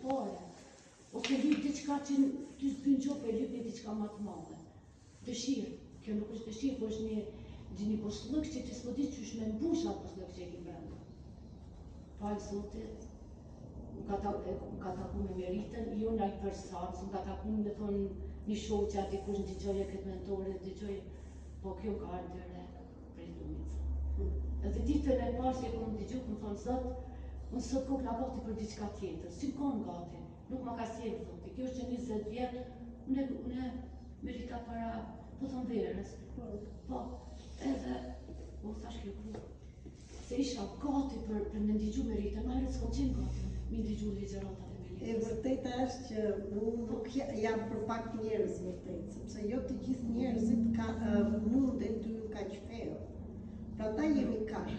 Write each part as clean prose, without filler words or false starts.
fare. Ose lyp diçka që ty s'bën gjop e lyp një diçka më të madhe. Dëshirë. Kjo nuk është dëshirë, po është një poshllëkçe që s'po di çysh me mbush atë poshllëkçe që ke brenda. Falë Zotit, më ka taku me meritën, jo në ai person, më ka taku me thonë një shoqja, dikush ndigjoje këtë mentore, ndigjoje, po kjo ka ardhur direkt prej lumit. Edhe ditën e parë që e kom ndigju, më thonë Zot, unë sot kokë nga gati për diçka tjetër, si kom gati, nuk ma ka sjellë Zoti, kjo është që 20 vjet, unë merita para, po thonë verës, po, edhe, u thash kjo kru, se isha gati për me ndigju meritën, ma herët s'kom qenë gati, me ndigju ligjëratat e meritës. E vërteta është që unë nuk jam për pak njerëz vërtet, sepse jo të gjithë njerëzit mundet të ju kaq feo. Prandaj jemi kaq.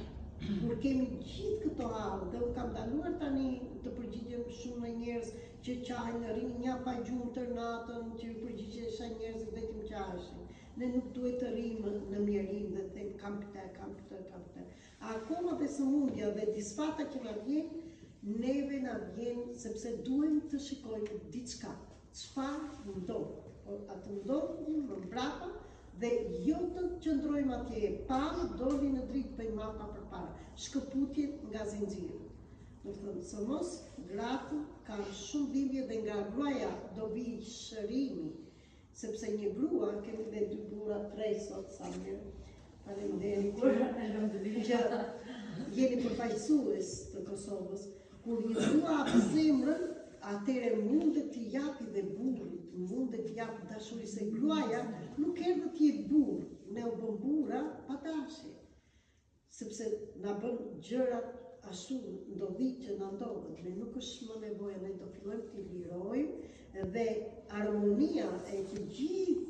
Kur kemi gjithë këto hallë, dhe u kam ndaluar tani të përgjigjem shumë me njerëz që qajnë, rinë një pa gjumë tër natën, që ju përgjigjesha njerëzit vetëm qajshin. Ne nuk duhet të rrimë në mjerim dhe them kam këtë. Akoma dhe sëmundja dhe disfata që na vjen, neve na vjen sepse duhem të shikojmë diçka. Çfarë ndodh? Atë ndodh më mbrapa dhe jo të qëndrojmë atje pa doli në dritë për mapa përpara. Shkëputje nga zinxhiri. Do të thënë, së mos gratë kanë shumë dhimbje dhe nga gruaja do vi shërimi, sepse një grua, kemi dhe 2 burra, 3 sot sa mirë, faleminderit që jeni përfaqësues të Kosovës. Kur një grua hap zemrën, atëherë mundet t'i japi dhe burrit, mundet t'i japi dashuri, se gruaja nuk erdhë të jetë burr, ne u bëm burra pa dashje, sepse na bën gjërat ashtu ndodhi që na ndodhen. Ne nuk është më nevoja, ne do fillojmë t'i lirojmë dhe harmonia e të gjithë